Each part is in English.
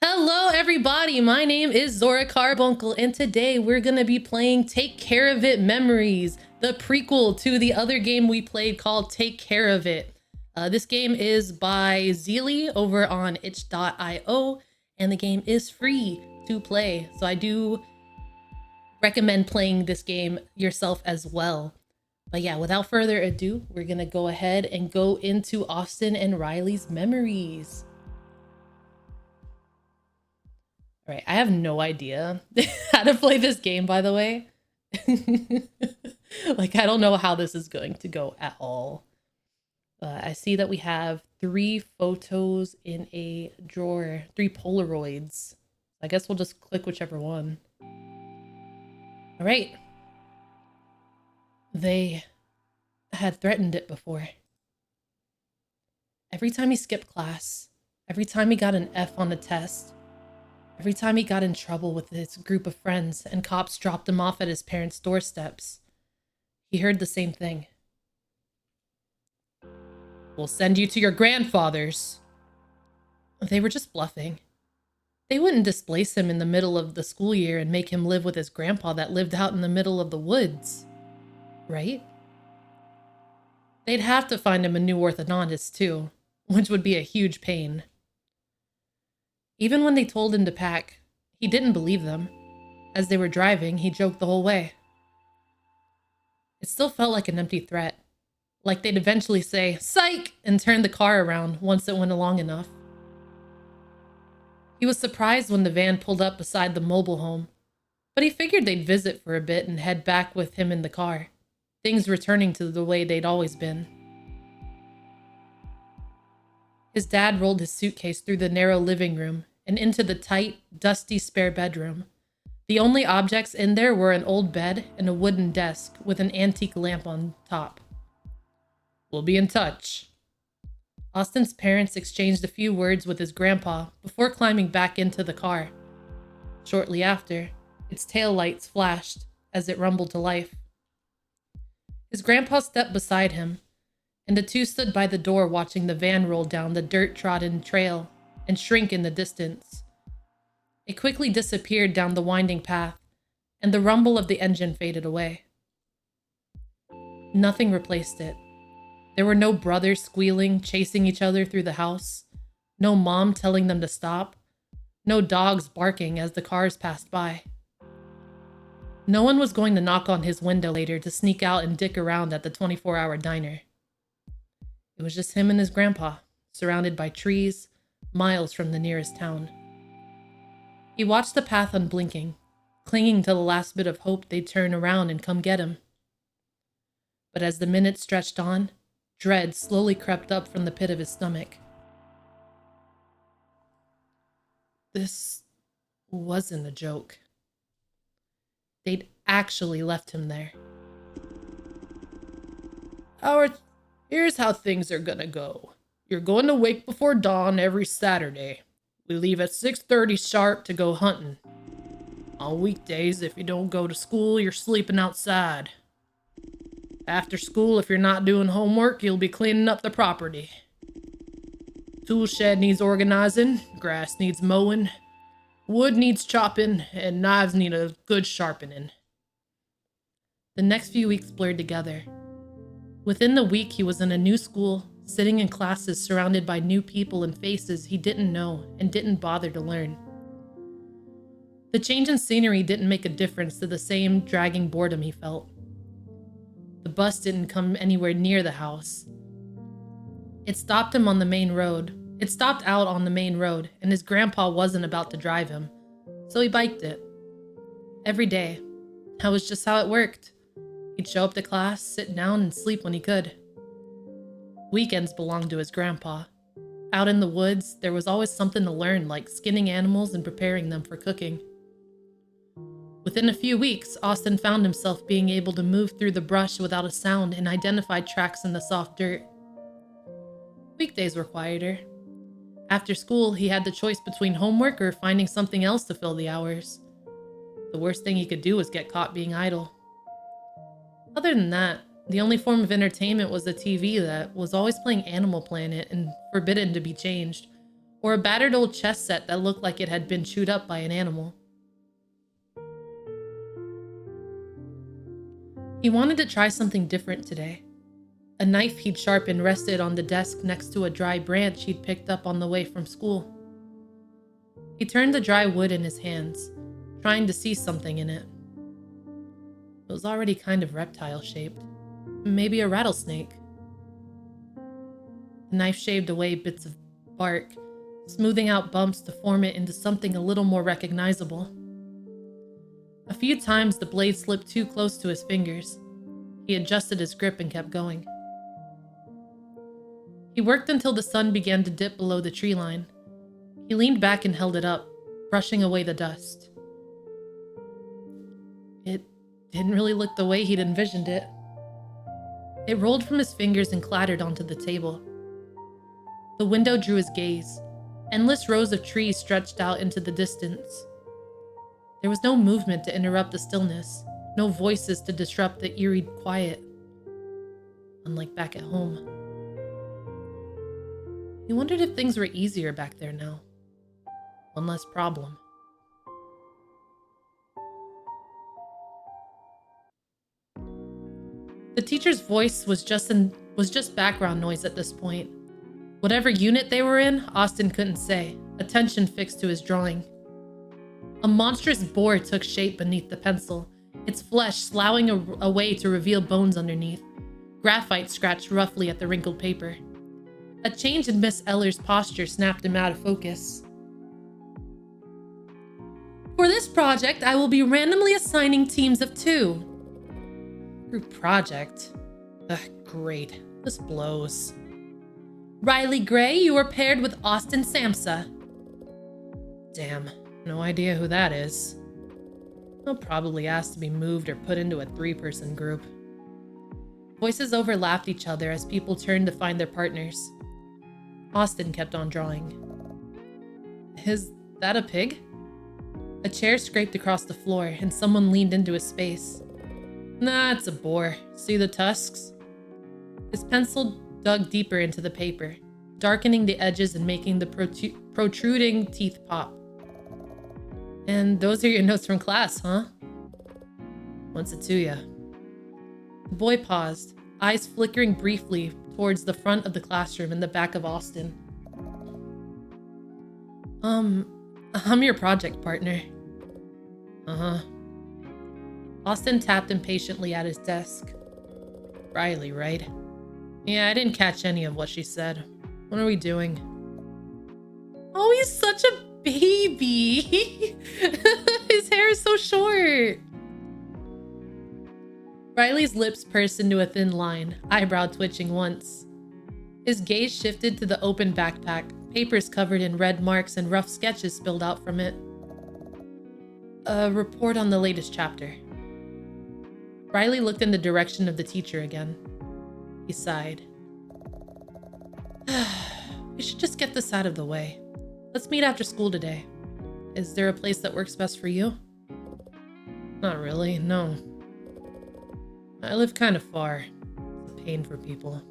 Hello everybody, my name is Zora Carbuncle and today we're gonna be playing Take Care of It Memories, the prequel to the other game we played called Take Care of It. This game is by Zealli over on itch.io and the game is free to play, so I do recommend playing this game yourself as well. But yeah, without further ado, we're gonna go ahead and go into Austin and Riley's memories. All right, I have no idea how to play this game, by the way. Like, I don't know how this is going to go at all. I see that we have 3 photos in a drawer, 3 Polaroids. I guess we'll just click whichever one. All right. They had threatened it before. Every time he skipped class, every time he got an F on a test, every time he got in trouble with his group of friends and cops dropped him off at his parents' doorsteps, he heard the same thing. "We'll send you to your grandfather's." They were just bluffing. They wouldn't displace him in the middle of the school year and make him live with his grandpa that lived out in the middle of the woods, right? They'd have to find him a new orthodontist too, which would be a huge pain. Even when they told him to pack, he didn't believe them. As they were driving, he joked the whole way. It still felt like an empty threat, like they'd eventually say, "Psych!" and turn the car around once it went along enough. He was surprised when the van pulled up beside the mobile home, but he figured they'd visit for a bit and head back with him in the car, things returning to the way they'd always been. His dad rolled his suitcase through the narrow living room and into the tight, dusty spare bedroom. The only objects in there were an old bed and a wooden desk with an antique lamp on top. "We'll be in touch." Austin's parents exchanged a few words with his grandpa before climbing back into the car. Shortly after, its taillights flashed as it rumbled to life. His grandpa stepped beside him, and the two stood by the door watching the van roll down the dirt-trodden trail and shrink in the distance. It quickly disappeared down the winding path, and the rumble of the engine faded away. Nothing replaced it. There were no brothers squealing, chasing each other through the house, no mom telling them to stop, no dogs barking as the cars passed by. No one was going to knock on his window later to sneak out and dick around at the 24-hour diner. It was just him and his grandpa, surrounded by trees, miles from the nearest town. He watched the path unblinking, clinging to the last bit of hope they'd turn around and come get him. But as the minutes stretched on, dread slowly crept up from the pit of his stomach. This wasn't a joke. They'd actually left him there. "Howard, here's how things are gonna go. You're going to wake before dawn every Saturday. We leave at 6:30 sharp to go hunting. On weekdays, if you don't go to school, you're sleeping outside. After school, if you're not doing homework, you'll be cleaning up the property. Tool shed needs organizing, grass needs mowing, wood needs chopping, and knives need a good sharpening." The next few weeks blurred together. Within the week, he was in a new school, sitting in classes surrounded by new people and faces he didn't know and didn't bother to learn. The change in scenery didn't make a difference to the same dragging boredom he felt. The bus didn't come anywhere near the house. It stopped out on the main road, and his grandpa wasn't about to drive him, so he biked it. Every day. That was just how it worked. He'd show up to class, sit down, and sleep when he could. Weekends belonged to his grandpa. Out in the woods, there was always something to learn, like skinning animals and preparing them for cooking. Within a few weeks, Austin found himself being able to move through the brush without a sound and identify tracks in the soft dirt. Weekdays were quieter. After school, he had the choice between homework or finding something else to fill the hours. The worst thing he could do was get caught being idle. Other than that, the only form of entertainment was the TV that was always playing Animal Planet and forbidden to be changed, or a battered old chess set that looked like it had been chewed up by an animal. He wanted to try something different today. A knife he'd sharpened rested on the desk next to a dry branch he'd picked up on the way from school. He turned the dry wood in his hands, trying to see something in it. It was already kind of reptile-shaped. Maybe a rattlesnake. The knife shaved away bits of bark, smoothing out bumps to form it into something a little more recognizable. A few times the blade slipped too close to his fingers. He adjusted his grip and kept going. He worked until the sun began to dip below the tree line. He leaned back and held it up, brushing away the dust. It didn't really look the way he'd envisioned it. It rolled from his fingers and clattered onto the table. The window drew his gaze. Endless rows of trees stretched out into the distance. There was no movement to interrupt the stillness, no voices to disrupt the eerie quiet. Unlike back at home. He wondered if things were easier back there now. One less problem. The teacher's voice was just background noise at this point. Whatever unit they were in, Austin couldn't say, attention fixed to his drawing. A monstrous boar took shape beneath the pencil, its flesh sloughing away to reveal bones underneath. Graphite scratched roughly at the wrinkled paper. A change in Miss Eller's posture snapped him out of focus. For this project, I will be randomly assigning teams of 2. Group project? Ugh, great. This blows. Riley Gray, you are paired with Austin Samsa. Damn, no idea who that is. He'll probably ask to be moved or put into a 3-person group. Voices overlapped each other as people turned to find their partners. Austin kept on drawing. Is that a pig? A chair scraped across the floor and someone leaned into his space. Nah, it's a boar. See the tusks? His pencil dug deeper into the paper, darkening the edges and making the protruding teeth pop. And those are your notes from class, huh? What's it to ya? The boy paused, eyes flickering briefly towards the front of the classroom in the back of Austin. I'm your project partner. Uh-huh. Austin tapped impatiently at his desk. Riley, right? Yeah, I didn't catch any of what she said. What are we doing? Oh, he's such a baby. His hair is so short. Riley's lips pursed into a thin line, eyebrow twitching once. His gaze shifted to the open backpack, papers covered in red marks and rough sketches spilled out from it. A report on the latest chapter. Riley looked in the direction of the teacher again. He sighed. We should just get this out of the way. Let's meet after school today. Is there a place that works best for you? Not really, no. I live kind of far. It's a pain for people.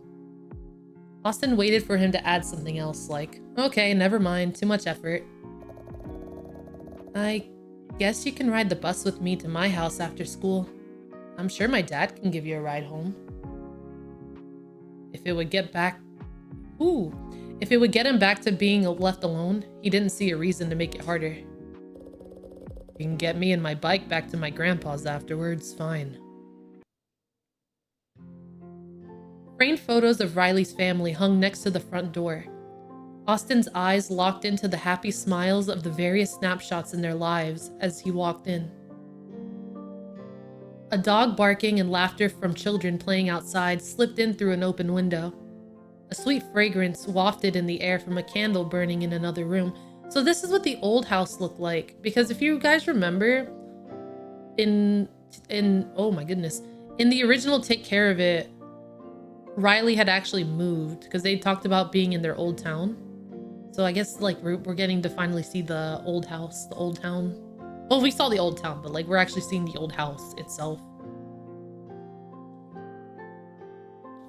Austin waited for him to add something else, like, okay, never mind, too much effort. I guess you can ride the bus with me to my house after school. I'm sure my dad can give you a ride home. If it would get him back to being left alone, he didn't see a reason to make it harder. You can get me and my bike back to my grandpa's afterwards, fine. Framed photos of Riley's family hung next to the front door. Austin's eyes locked into the happy smiles of the various snapshots in their lives as he walked in. A dog barking and laughter from children playing outside slipped in through an open window. A sweet fragrance wafted in the air from a candle burning in another room. So this is what the old house looked like. Because if you guys remember, oh my goodness, in the original Take Care of It, Riley had actually moved because they talked about being in their old town. So I guess like we're getting to finally see the old house, the old town. Well, we saw the old town, but like we're actually seeing the old house itself.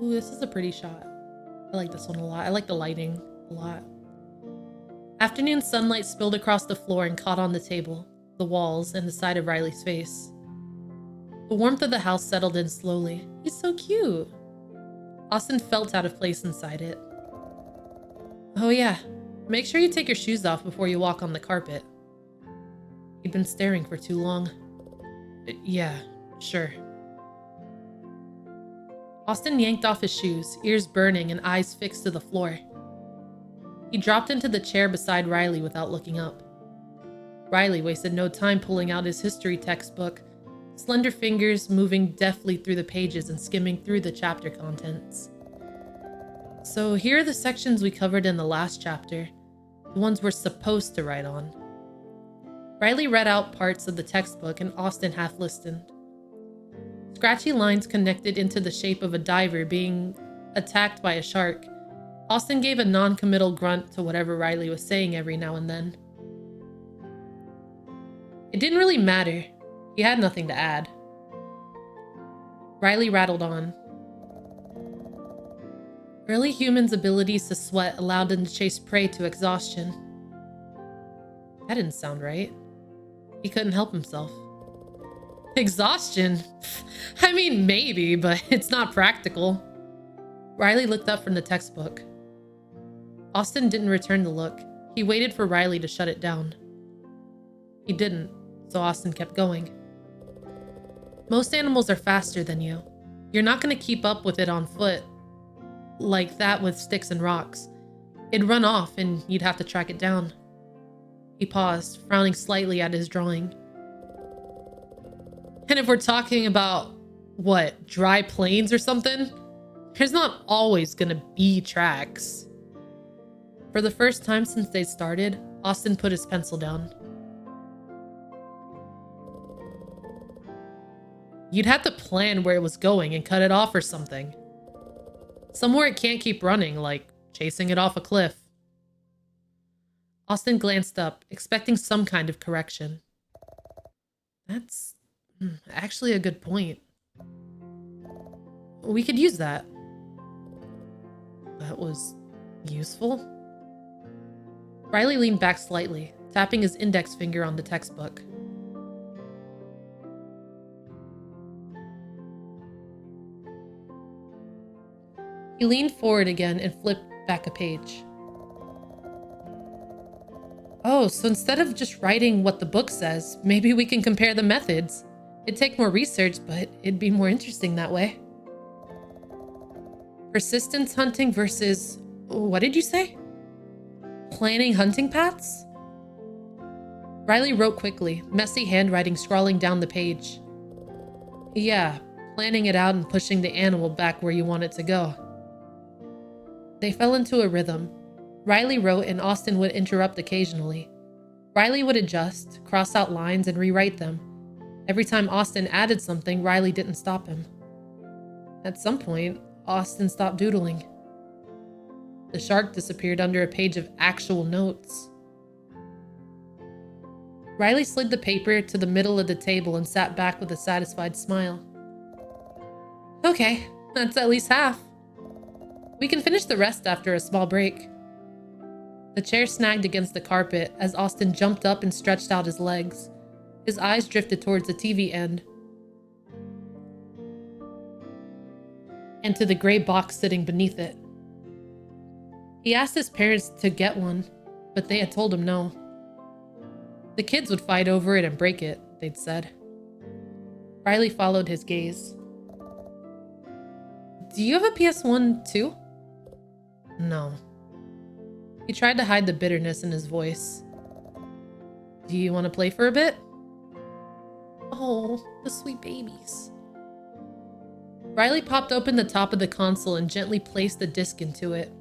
Ooh, this is a pretty shot. I like this one a lot. I like the lighting a lot. Afternoon sunlight spilled across the floor and caught on the table, the walls, and the side of Riley's face. The warmth of the house settled in slowly. He's so cute. Austin felt out of place inside it. Oh yeah, make sure you take your shoes off before you walk on the carpet. He'd been staring for too long. Yeah, sure. Austin yanked off his shoes, ears burning and eyes fixed to the floor. He dropped into the chair beside Riley without looking up. Riley wasted no time pulling out his history textbook, slender fingers moving deftly through the pages and skimming through the chapter contents. So here are the sections we covered in the last chapter, the ones we're supposed to write on. Riley read out parts of the textbook and Austin half listened. Scratchy lines connected into the shape of a diver being attacked by a shark. Austin gave a non-committal grunt to whatever Riley was saying every now and then. It didn't really matter. He had nothing to add. Riley rattled on. Early humans' abilities to sweat allowed them to chase prey to exhaustion. That didn't sound right. He couldn't help himself. Exhaustion? I mean, maybe, but it's not practical. Riley looked up from the textbook. Austin didn't return the look. He waited for Riley to shut it down. He didn't, so Austin kept going. Most animals are faster than you. You're not going to keep up with it on foot, like that with sticks and rocks. It'd run off and you'd have to track it down. He paused, frowning slightly at his drawing. And if we're talking about, what, dry plains or something? There's not always gonna be tracks. For the first time since they started, Austin put his pencil down. You'd have to plan where it was going and cut it off or something. Somewhere it can't keep running, like chasing it off a cliff. Austin glanced up, expecting some kind of correction. That's actually a good point. We could use that. That was useful. Riley leaned back slightly, tapping his index finger on the textbook. He leaned forward again and flipped back a page. Oh, so instead of just writing what the book says, maybe we can compare the methods. It'd take more research, but it'd be more interesting that way. Persistence hunting versus, what did you say? Planning hunting paths? Riley wrote quickly, messy handwriting scrawling down the page. Yeah, planning it out and pushing the animal back where you want it to go. They fell into a rhythm. Riley wrote and Austin would interrupt occasionally. Riley would adjust, cross out lines, and rewrite them. Every time Austin added something, Riley didn't stop him. At some point, Austin stopped doodling. The shark disappeared under a page of actual notes. Riley slid the paper to the middle of the table and sat back with a satisfied smile. Okay, that's at least half. We can finish the rest after a small break. The chair snagged against the carpet as Austin jumped up and stretched out his legs. His eyes drifted towards the TV end and to the gray box sitting beneath it. He asked his parents to get one, but they had told him no. The kids would fight over it and break it, they'd said. Riley followed his gaze. Do you have a PS1 too? No. He tried to hide the bitterness in his voice. Do you want to play for a bit? Oh, the sweet babies. Riley popped open the top of the console and gently placed the disc into it.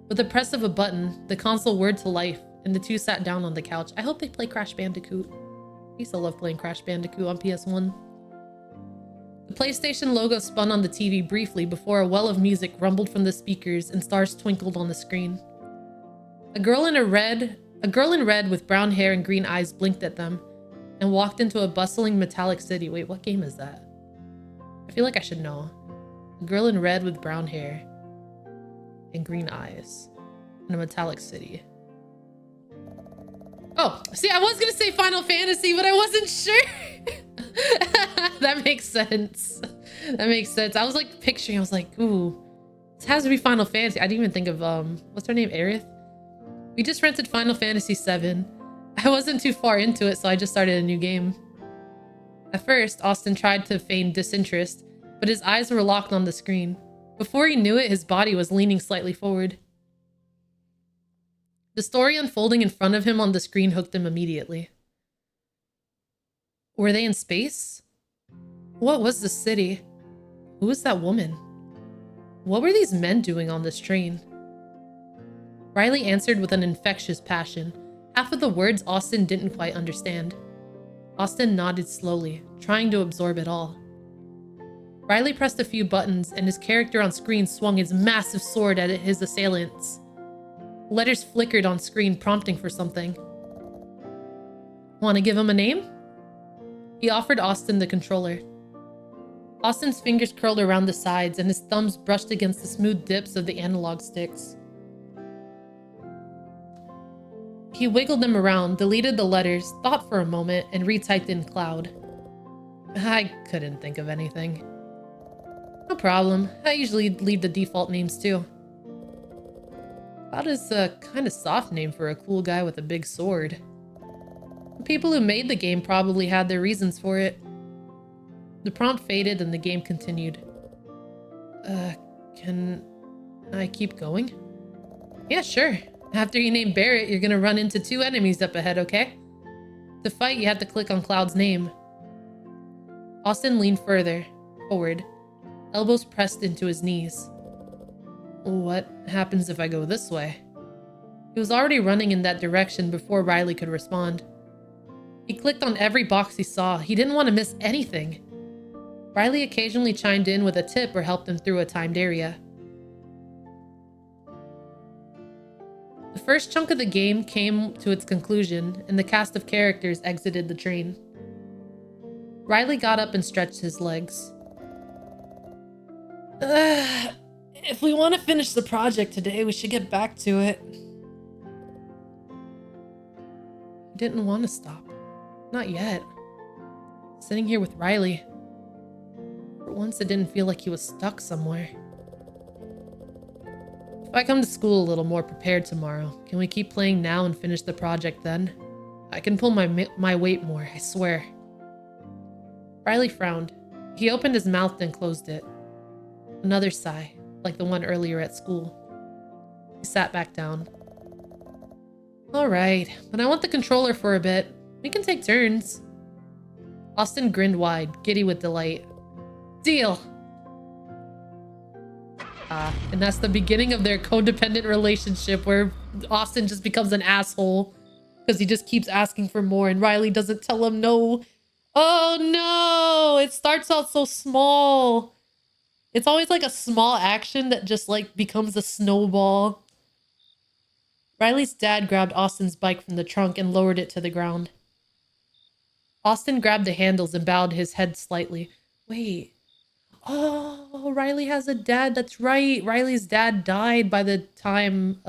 With a press of a button, the console whirred to life, and the two sat down on the couch. I hope they play Crash Bandicoot. I used to love playing Crash Bandicoot on PS1. The PlayStation logo spun on the TV briefly before a well of music rumbled from the speakers and stars twinkled on the screen. A girl in red with brown hair and green eyes blinked at them and walked into a bustling metallic city. Wait, what game is that? I feel like I should know. A girl in red with brown hair and green eyes in a metallic city. Oh, see, I was gonna say Final Fantasy, but I wasn't sure. That makes sense. That makes sense. I was like picturing, I was like, ooh, this has to be Final Fantasy. I didn't even think of, what's her name? Aerith? We just rented Final Fantasy VII. I wasn't too far into it, so I just started a new game. At first, Austin tried to feign disinterest, but his eyes were locked on the screen. Before he knew it, his body was leaning slightly forward. The story unfolding in front of him on the screen hooked him immediately. Were they in space? What was the city? Who was that woman? What were these men doing on this train? Riley answered with an infectious passion. Half of the words Austin didn't quite understand. Austin nodded slowly, trying to absorb it all. Riley pressed a few buttons, and his character on screen swung his massive sword at his assailants. Letters flickered on screen, prompting for something. Want to give him a name? He offered Austin the controller. Austin's fingers curled around the sides, and his thumbs brushed against the smooth dips of the analog sticks. He wiggled them around, deleted the letters, thought for a moment, and retyped in Cloud. I couldn't think of anything. No problem. I usually leave the default names too. Cloud is a kind of soft name for a cool guy with a big sword. The people who made the game probably had their reasons for it. The prompt faded and the game continued. Can I keep going? Yeah, sure. After you name Barrett, you're gonna run into 2 enemies up ahead, okay? To fight, you have to click on Cloud's name. Austin leaned forward, elbows pressed into his knees. What happens if I go this way? He was already running in that direction before Riley could respond. He clicked on every box he saw. He didn't want to miss anything. Riley occasionally chimed in with a tip or helped him through a timed area. The first chunk of the game came to its conclusion, and the cast of characters exited the train. Riley got up and stretched his legs. If we want to finish the project today, we should get back to it. He didn't want to stop. Not yet. Sitting here with Riley. For once, it didn't feel like he was stuck somewhere. If I come to school a little more prepared tomorrow, can we keep playing now and finish the project then? I can pull my weight more, I swear. Riley frowned. He opened his mouth then closed it. Another sigh, like the one earlier at school. He sat back down. Alright, but I want the controller for a bit. We can take turns. Austin grinned wide, giddy with delight. Deal! And that's the beginning of their codependent relationship where Austin just becomes an asshole because he just keeps asking for more and Riley doesn't tell him no. Oh no! It starts out so small. It's always like a small action that just like becomes a snowball. Riley's dad grabbed Austin's bike from the trunk and lowered it to the ground. Austin grabbed the handles and bowed his head slightly. Wait. Oh, Riley has a dad. That's right. Riley's dad died by the time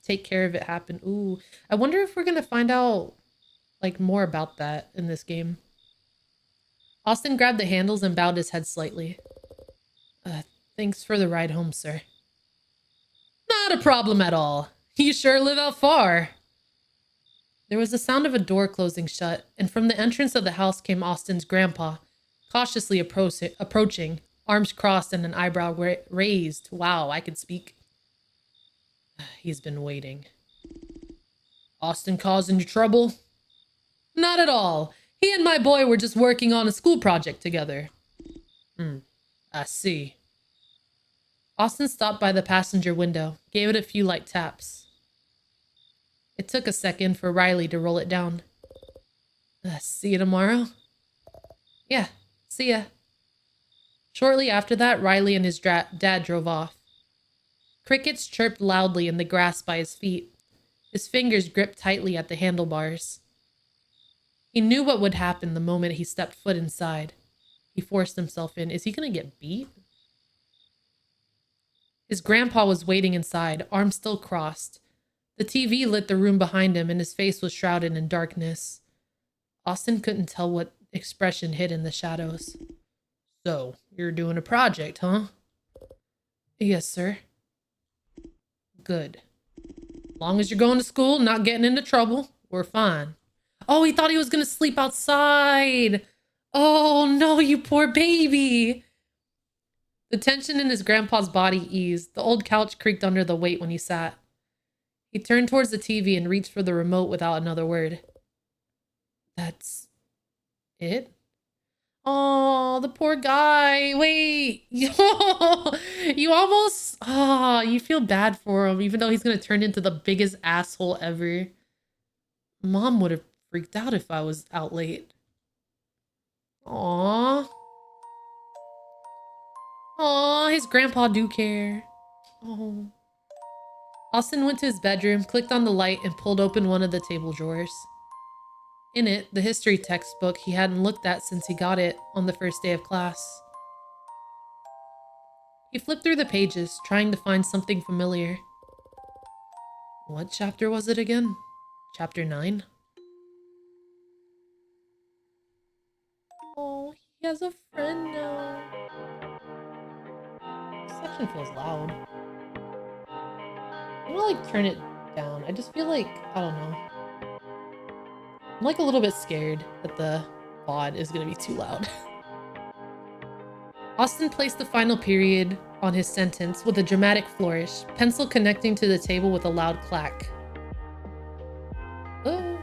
Take Care of It happened. Ooh. I wonder if we're going to find out like more about that in this game. Austin grabbed the handles and bowed his head slightly. Thanks for the ride home, sir. Not a problem at all. You sure live out far. There was the sound of a door closing shut, and from the entrance of the house came Austin's grandpa, cautiously approaching, arms crossed and an eyebrow raised. Wow, I could speak. He's been waiting. Austin causing you trouble? Not at all. He and my boy were just working on a school project together. I see. Austin stopped by the passenger window, gave it a few light taps. It took a second for Riley to roll it down. See you tomorrow? Yeah, see ya. Shortly after that, Riley and his dad drove off. Crickets chirped loudly in the grass by his feet. His fingers gripped tightly at the handlebars. He knew what would happen the moment he stepped foot inside. He forced himself in. Is he gonna get beat? His grandpa was waiting inside, arms still crossed. The TV lit the room behind him and his face was shrouded in darkness. Austin couldn't tell what expression hid in the shadows. So, you're doing a project, huh? Yes, sir. Good. As long as you're going to school, not getting into trouble, we're fine. Oh, he thought he was gonna sleep outside. Oh no, you poor baby. The tension in his grandpa's body eased. The old couch creaked under the weight when he sat. He turned towards the TV and reached for the remote without another word. That's it? Oh, the poor guy. Wait. You almost... Oh, you feel bad for him, even though he's going to turn into the biggest asshole ever. Mom would have freaked out if I was out late. Aw. Aw, his grandpa do care. Oh. Austin went to his bedroom, clicked on the light, and pulled open one of the table drawers. In it, the history textbook he hadn't looked at since he got it on the first day of class. He flipped through the pages, trying to find something familiar. What chapter was it again? Chapter 9? Oh, he has a friend now. This section feels loud. I'm gonna like turn it down. I just feel like, I don't know. I'm like a little bit scared that the VOD is gonna be too loud. Austin placed the final period on his sentence with a dramatic flourish, pencil connecting to the table with a loud clack. Oh.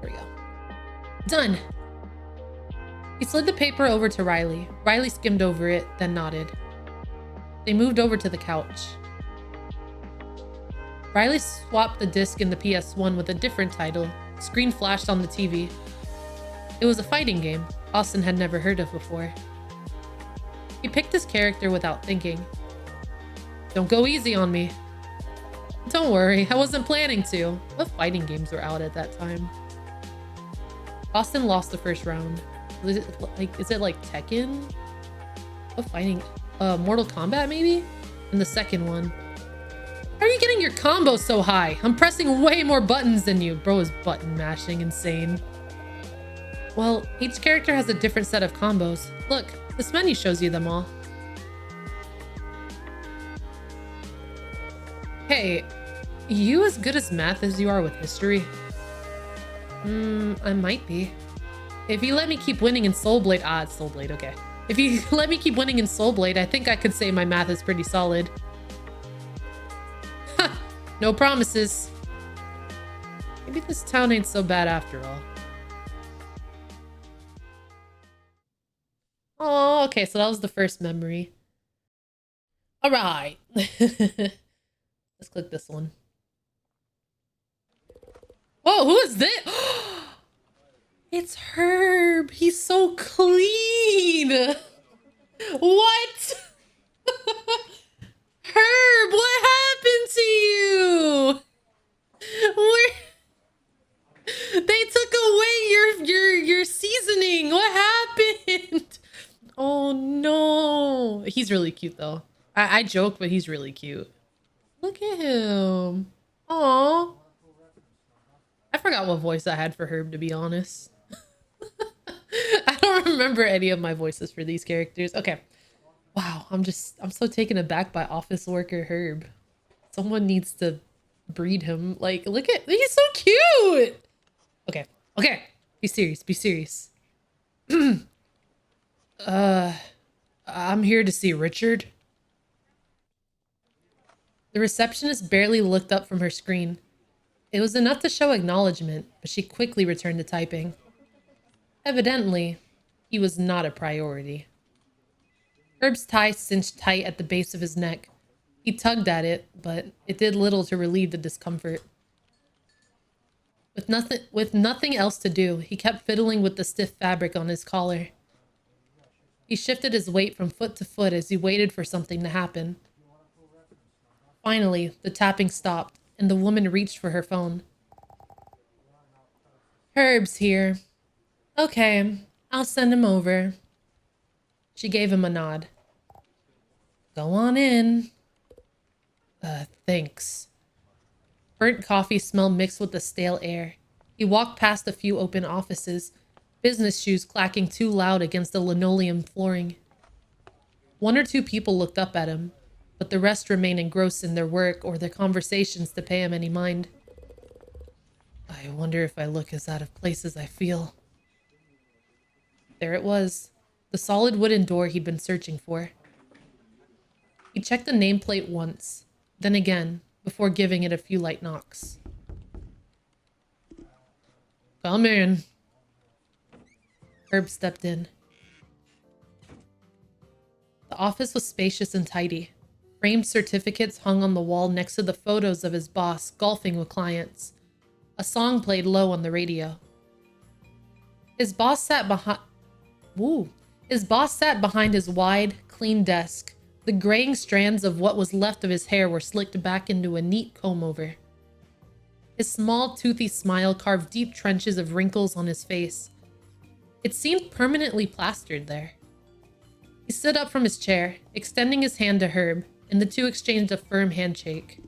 There we go. Done! He slid the paper over to Riley. Riley skimmed over it, then nodded. They moved over to the couch. Riley swapped the disc in the PS1 with a different title. Screen flashed on the TV. It was a fighting game Austin had never heard of before. He picked his character without thinking. Don't go easy on me. Don't worry, I wasn't planning to. What fighting games were out at that time? Austin lost the first round. Is it like Tekken? What fighting? Mortal Kombat maybe? And the second one. How are you getting your combos so high? I'm pressing way more buttons than you. Bro is button mashing insane. Well, each character has a different set of combos. Look, this menu shows you them all. Hey, you as good as math as you are with history? I might be. If you let me keep winning in Soul Blade... Ah, it's Soul Blade, okay. If you let me keep winning in Soul Blade, I think I could say my math is pretty solid. Ha! No promises. Maybe this town ain't so bad after all. Oh, okay, so that was the first memory. All right. Let's click this one. Whoa, who is this? It's Herb. He's so clean. What? Herb, what happened to you? Where? They took away your seasoning. What happened? Oh no. He's really cute though. I joke, but he's really cute. Look at him. Aw. I forgot what voice I had for Herb, to be honest. I don't remember any of my voices for these characters. Okay. Wow, I'm so taken aback by office worker Herb. Someone needs to breed him. Like, look at, he's so cute. Okay, okay. Be serious, be serious. I'm here to see Richard. The receptionist barely looked up from her screen. It was enough to show acknowledgement, but she quickly returned to typing. Evidently, he was not a priority. Herb's tie cinched tight at the base of his neck. He tugged at it, but it did little to relieve the discomfort. With nothing else to do, he kept fiddling with the stiff fabric on his collar. He shifted his weight from foot to foot as he waited for something to happen. Finally, the tapping stopped, and the woman reached for her phone. Herb's here. Okay, I'll send him over. She gave him a nod. Go on in. Thanks. Burnt coffee smell mixed with the stale air. He walked past a few open offices, business shoes clacking too loud against the linoleum flooring. One or two people looked up at him, but the rest remained engrossed in their work or their conversations to pay him any mind. I wonder if I look as out of place as I feel. There it was, the solid wooden door he'd been searching for. He checked the nameplate once, then again, before giving it a few light knocks. Come in. Herb stepped in. The office was spacious and tidy. Framed certificates hung on the wall next to the photos of his boss golfing with clients. A song played low on the radio. His boss sat behind his wide, clean desk. The graying strands of what was left of his hair were slicked back into a neat comb-over. His small, toothy smile carved deep trenches of wrinkles on his face. It seemed permanently plastered there. He stood up from his chair, extending his hand to Herb, and the two exchanged a firm handshake.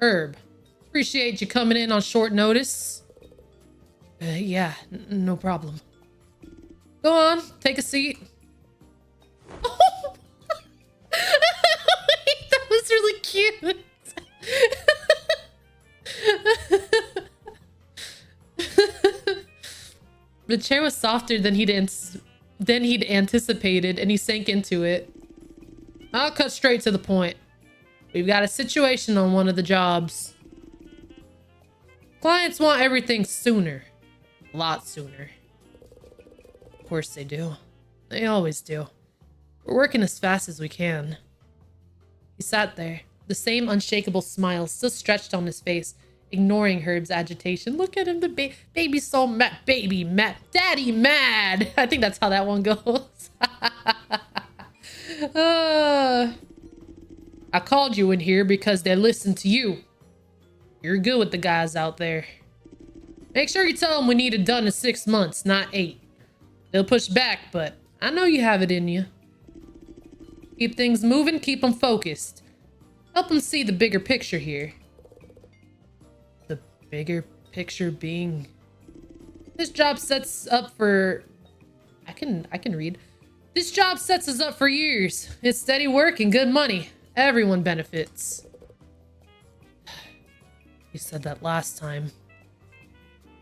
Herb, appreciate you coming in on short notice. Yeah, no problem. Go on, take a seat. Oh! That was really cute. The chair was softer than he'd anticipated, and he sank into it. I'll cut straight to the point. We've got a situation on one of the jobs. Clients want everything sooner. A lot sooner. Of course they do. They always do. We're working as fast as we can. He sat there, the same unshakable smile still stretched on his face, ignoring Herb's agitation. Look at him, the baby's so mad. Baby mad. Daddy mad. I think that's how that one goes. I called you in here because they listen to you. You're good with the guys out there. Make sure you tell them we need it done in 6 months, not 8. They'll push back, but I know you have it in you. Keep things moving, keep them focused. Help them see the bigger picture here. The bigger picture being... This job sets up for... I can read. This job sets us up for years. It's steady work and good money. Everyone benefits. You said that last time.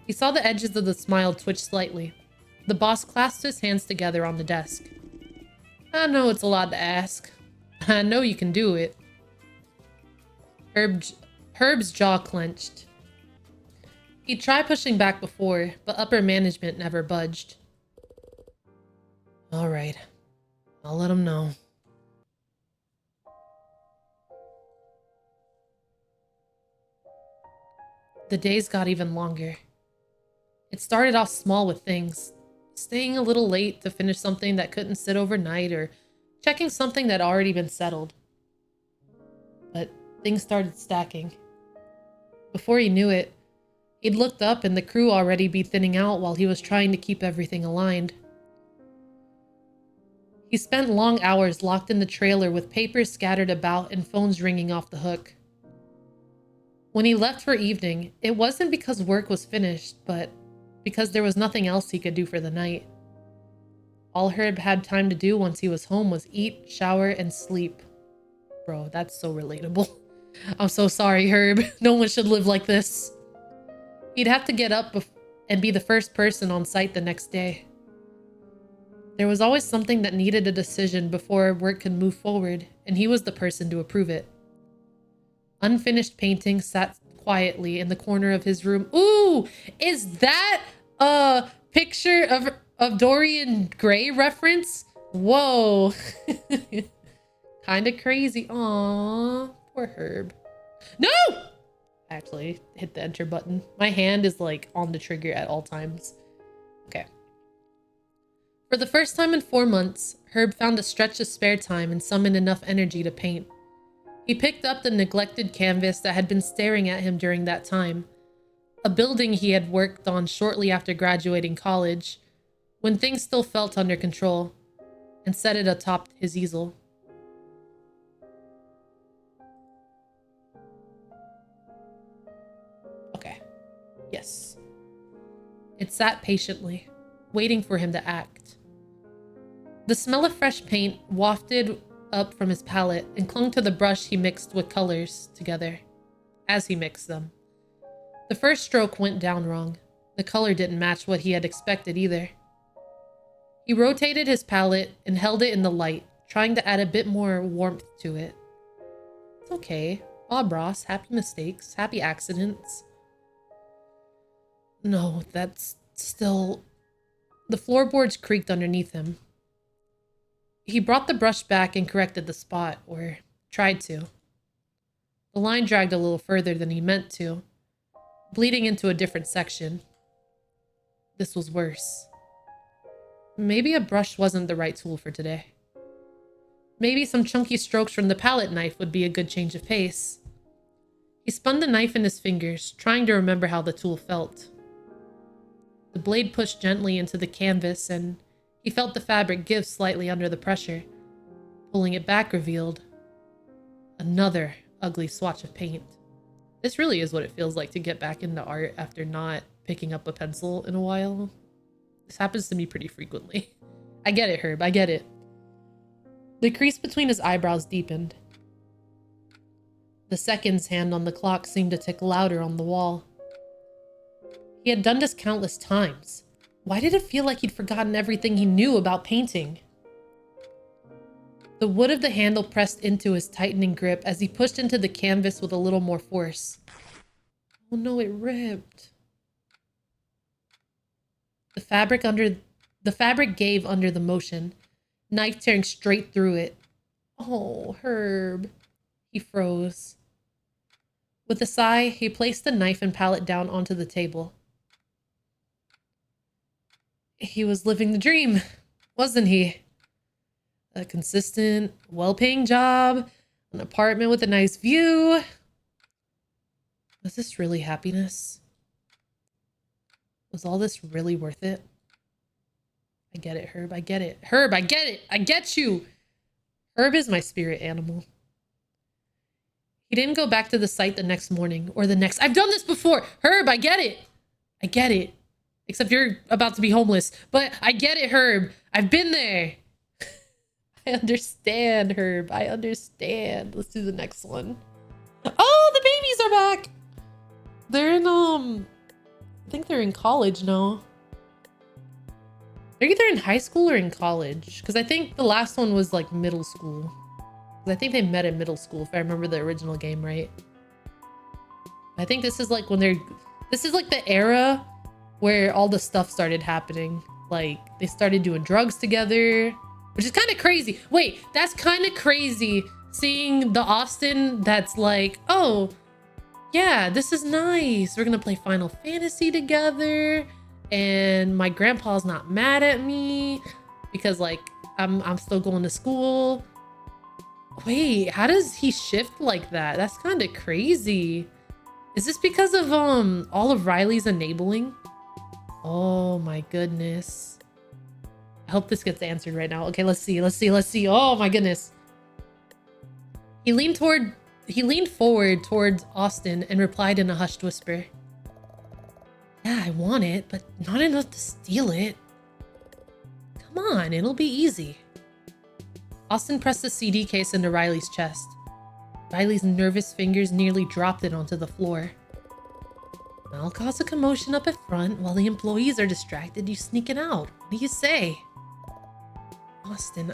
He saw the edges of the smile twitch slightly. The boss clasped his hands together on the desk. I know it's a lot to ask. I know you can do it. Herb's jaw clenched. He tried pushing back before, but upper management never budged. All right. I'll let him know. The days got even longer. It started off small with things. Staying a little late to finish something that couldn't sit overnight, or checking something that had already been settled. But things started stacking. Before he knew it, he'd looked up and the crew already be thinning out while he was trying to keep everything aligned. He spent long hours locked in the trailer with papers scattered about and phones ringing off the hook. When he left for evening, it wasn't because work was finished, but because there was nothing else he could do for the night. All Herb had time to do once he was home was eat, shower, and sleep. Bro, that's so relatable. I'm so sorry, Herb. No one should live like this. He'd have to get up and be the first person on site the next day. There was always something that needed a decision before work could move forward, and he was the person to approve it. Unfinished painting sat quietly in the corner of his room. Ooh, is that a picture of Dorian Gray reference? Whoa. Kind of crazy. Aww, poor Herb. No! Actually, hit the enter button. My hand is like on the trigger at all times. Okay. For the first time in 4 months, Herb found a stretch of spare time and summoned enough energy to paint. He picked up the neglected canvas that had been staring at him during that time. A building he had worked on shortly after graduating college, when things still felt under control, and set it atop his easel. Yes. It sat patiently, waiting for him to act. The smell of fresh paint wafted up from his palate and clung to the brush he mixed with colors together. As he mixed them, the first stroke went down wrong. The color didn't match what he had expected either. He rotated his palette and held it in the light, trying to add a bit more warmth to it. It's okay. Bob Ross, happy mistakes, happy accidents. No, that's still... The floorboards creaked underneath him. He brought the brush back and corrected the spot, or tried to. The line dragged a little further than he meant to, bleeding into a different section. This was worse. Maybe a brush wasn't the right tool for today. Maybe some chunky strokes from the palette knife would be a good change of pace. He spun the knife in his fingers, trying to remember how the tool felt. The blade pushed gently into the canvas, and he felt the fabric give slightly under the pressure. Pulling it back revealed another ugly swatch of paint. This really is what it feels like to get back into art after not picking up a pencil in a while. This happens to me pretty frequently. I get it, Herb, I get it. The crease between his eyebrows deepened. The seconds hand on the clock seemed to tick louder on the wall. He had done this countless times. Why did it feel like he'd forgotten everything he knew about painting? The wood of the handle pressed into his tightening grip as he pushed into the canvas with a little more force. Oh no, it ripped. The fabric gave under the motion, knife tearing straight through it. Oh, Herb. He froze. With a sigh, he placed the knife and palette down onto the table. He was living the dream, wasn't he? A consistent, well-paying job, an apartment with a nice view. Was this really happiness? Was all this really worth it? I get it, Herb. I get it. Herb, I get it. I get you. Herb is my spirit animal. He didn't go back to the site the next morning or the next. I've done this before. Herb, I get it. I get it. Except you're about to be homeless. But I get it, Herb. I've been there. I understand, Herb. I understand. Let's do the next one. Oh, the babies are back. They're in, I think they're in college now. They're either in high school or in college. Because I think the last one was like middle school. Because I think they met in middle school, if I remember the original game right. I think this is like when they're... This is like the era where all the stuff started happening. Like, they started doing drugs together. Which is kind of crazy. Wait, that's kind of crazy. Seeing the Austin that's like, oh, yeah, this is nice. We're going to play Final Fantasy together. And my grandpa's not mad at me. Because, like, I'm still going to school. Wait, how does he shift like that? That's kind of crazy. Is this because of all of Riley's enabling? Oh my goodness. I hope this gets answered right now. Okay, let's see. Oh my goodness. He leaned forward towards Austin and replied in a hushed whisper. Yeah, I want it, but not enough to steal it. Come on, it'll be easy. Austin pressed the CD case into Riley's chest. Riley's nervous fingers nearly dropped it onto the floor. I'll cause a commotion up at front while the employees are distracted. You sneaking out. What do you say? Austin,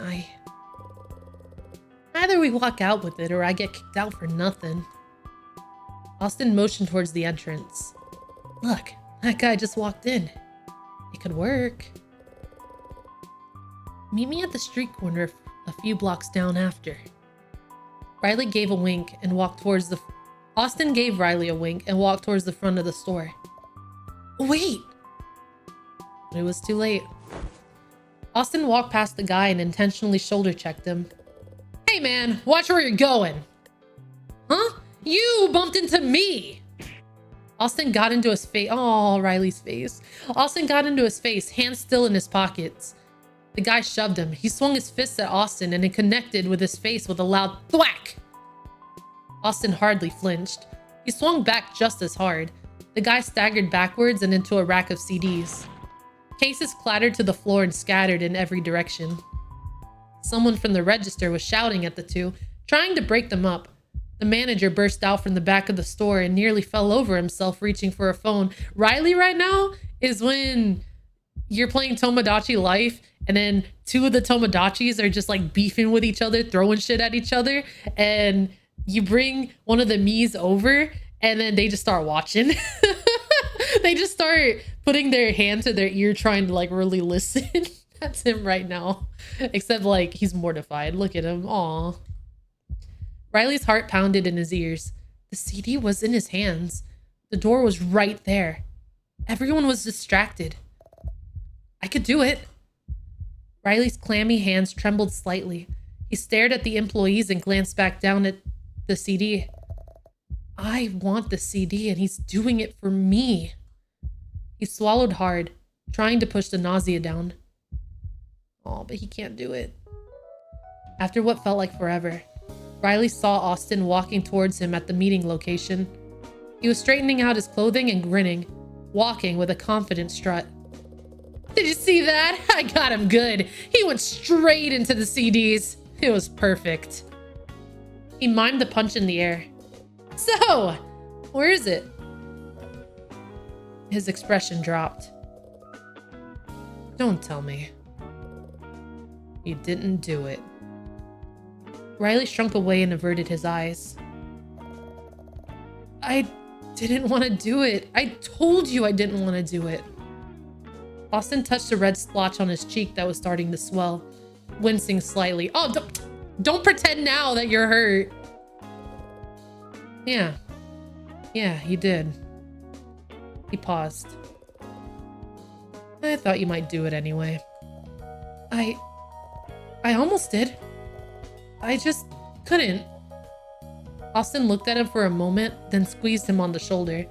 either we walk out with it or I get kicked out for nothing. Austin motioned towards the entrance. Look, that guy just walked in. It could work. Meet me at the street corner a few blocks down after. Riley gave a wink and walked towards the... Austin gave Riley a wink and walked towards the front of the store. Wait! But it was too late. Austin walked past the guy and intentionally shoulder checked him. Hey man, watch where you're going. Huh? You bumped into me! Austin got into his face. Oh, Riley's face. Austin got into his face, hands still in his pockets. The guy shoved him. He swung his fist at Austin and it connected with his face with a loud thwack. Austin hardly flinched. He swung back just as hard. The guy staggered backwards and into a rack of CDs. Cases clattered to the floor and scattered in every direction. Someone from the register was shouting at the two, trying to break them up. The manager burst out from the back of the store and nearly fell over himself reaching for a phone. Riley right now is when you're playing Tomodachi Life and then two of the Tomodachis are just like beefing with each other, throwing shit at each other, and you bring one of the Miis over and then they just start watching. They just start putting their hand to their ear trying to like really listen. That's him right now. Except like he's mortified. Look at him. Aw. Riley's heart pounded in his ears. The CD was in his hands. The door was right there. Everyone was distracted. I could do it. Riley's clammy hands trembled slightly. He stared at the employees and glanced back down at the CD. I want the CD and he's doing it for me. He swallowed hard, trying to push the nausea down. Oh, but he can't do it. After what felt like forever, Riley saw Austin walking towards him at the meeting location. He was straightening out his clothing and grinning, walking with a confident strut. Did you see that? I got him good. He went straight into the CDs. It was perfect. He mimed the punch in the air. So, where is it? His expression dropped. Don't tell me. You didn't do it. Riley shrunk away and averted his eyes. I didn't want to do it. I told you I didn't want to do it. Austin touched a red splotch on his cheek that was starting to swell, wincing slightly. Oh, don't pretend now that you're hurt. Yeah, you did. He paused. I thought you might do it anyway. I almost did. I just couldn't. Austin looked at him for a moment, then squeezed him on the shoulder.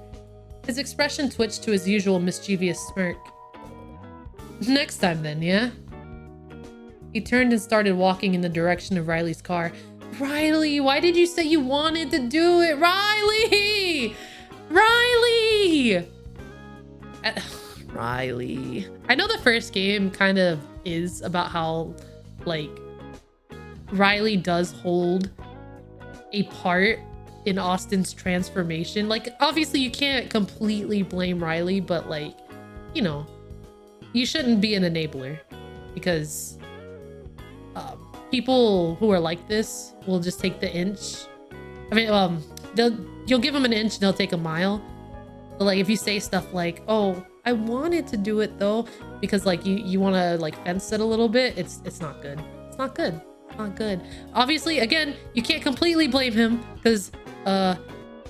His expression twitched to his usual mischievous smirk. Next time then, yeah? He turned and started walking in the direction of Riley's car. Riley, why did you say you wanted to do it? Riley! Riley! Riley. I know the first game kind of is about how, like, Riley does hold a part in Austin's transformation. Like, obviously you can't completely blame Riley, but like, you know, you shouldn't be an enabler because people who are like this will just take the inch. I mean, you'll give them an inch and they'll take a mile. But like, if you say stuff like, oh, I wanted to do it though, because like you want to like fence it a little bit, it's not good. It's not good. It's not good. Obviously, again, you can't completely blame him because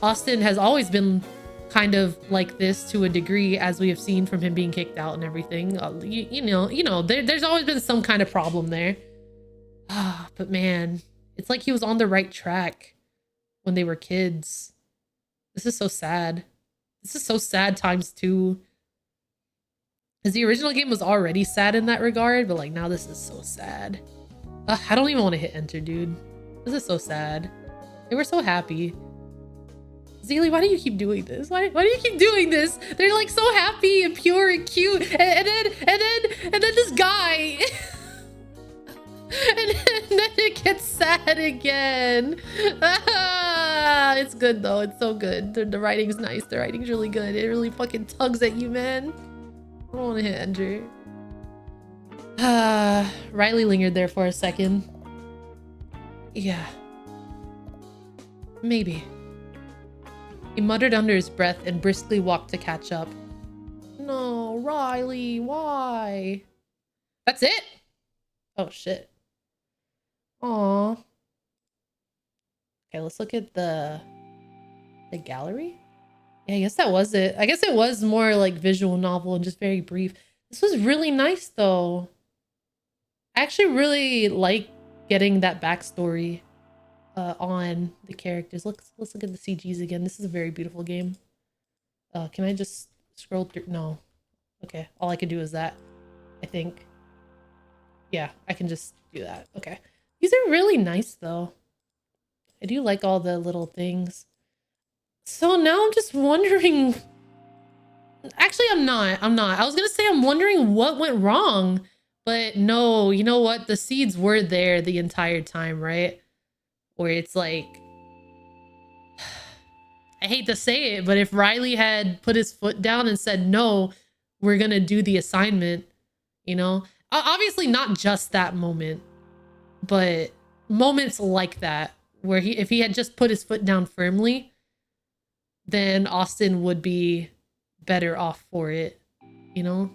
Austin has always been kind of like this to a degree, as we have seen from him being kicked out and everything. You know, there's always been some kind of problem there. But man, it's like he was on the right track when they were kids. This is so sad. This is so sad times two. Because the original game was already sad in that regard, but like now this is so sad. I don't even want to hit enter, dude. This is so sad. They were so happy. Zealli, why do you keep doing this? Why do you keep doing this? They're like so happy and pure and cute, and then this guy, and then it gets sad again. It's good though. It's so good. The writing's nice. The writing's really good. It really fucking tugs at you, man. I don't want to hit enter. Riley lingered there for a second. Yeah. Maybe. He muttered under his breath and briskly walked to catch up. No, Riley, why? That's it? Oh, shit. Aw. Okay, let's look at the gallery. Yeah, I guess that was it. I guess it was more like visual novel and just very brief. This was really nice, though. I actually really like getting that backstory on the characters. Let's look at the CGs again. This is a very beautiful game. Can I just scroll through? No. Okay, all I can do is that, I think. Yeah, I can just do that. Okay. These are really nice, though. I do like all the little things. So now I'm just wondering Actually, I'm not. I'm not. I was gonna say I'm wondering what went wrong, but no, you know what? The seeds were there the entire time, right? Where it's like, I hate to say it, but if Riley had put his foot down and said, no, we're gonna do the assignment, you know? Obviously not just that moment, but moments like that, where if he had just put his foot down firmly, then Austin would be better off for it, you know?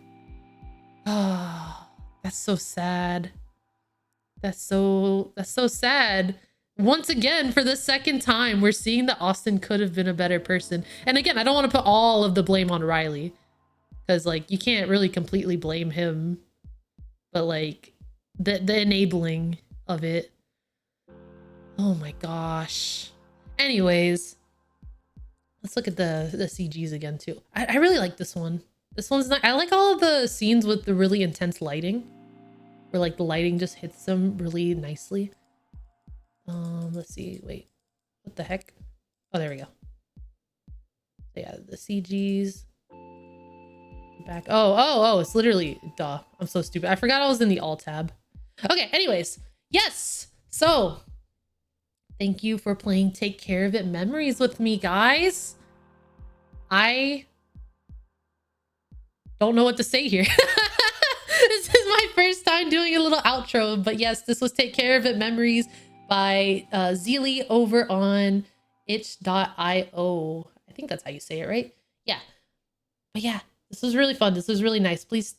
Ah, that's so sad. That's so sad. Once again, for the second time, we're seeing that Austin could have been a better person. And again, I don't want to put all of the blame on Riley, because like you can't really completely blame him, but like the enabling of it. Oh my gosh. Anyways, let's look at the CGs again too. I really like this one. This one's not. I like all of the scenes with the really intense lighting, where like the lighting just hits them really nicely. Let's see. Wait, what the heck? Oh, there we go. So yeah, the CGs. Back. Oh, it's literally, duh. I'm so stupid. I forgot I was in the alt tab. Okay, anyways. Yes. So, thank you for playing Take Care of It Memories with me, guys. I don't know what to say here. This is my first time doing a little outro, but yes, this was Take Care of It Memories by Zealli over on itch.io. I think that's how you say it, right? Yeah. But yeah, this was really fun. This was really nice. Please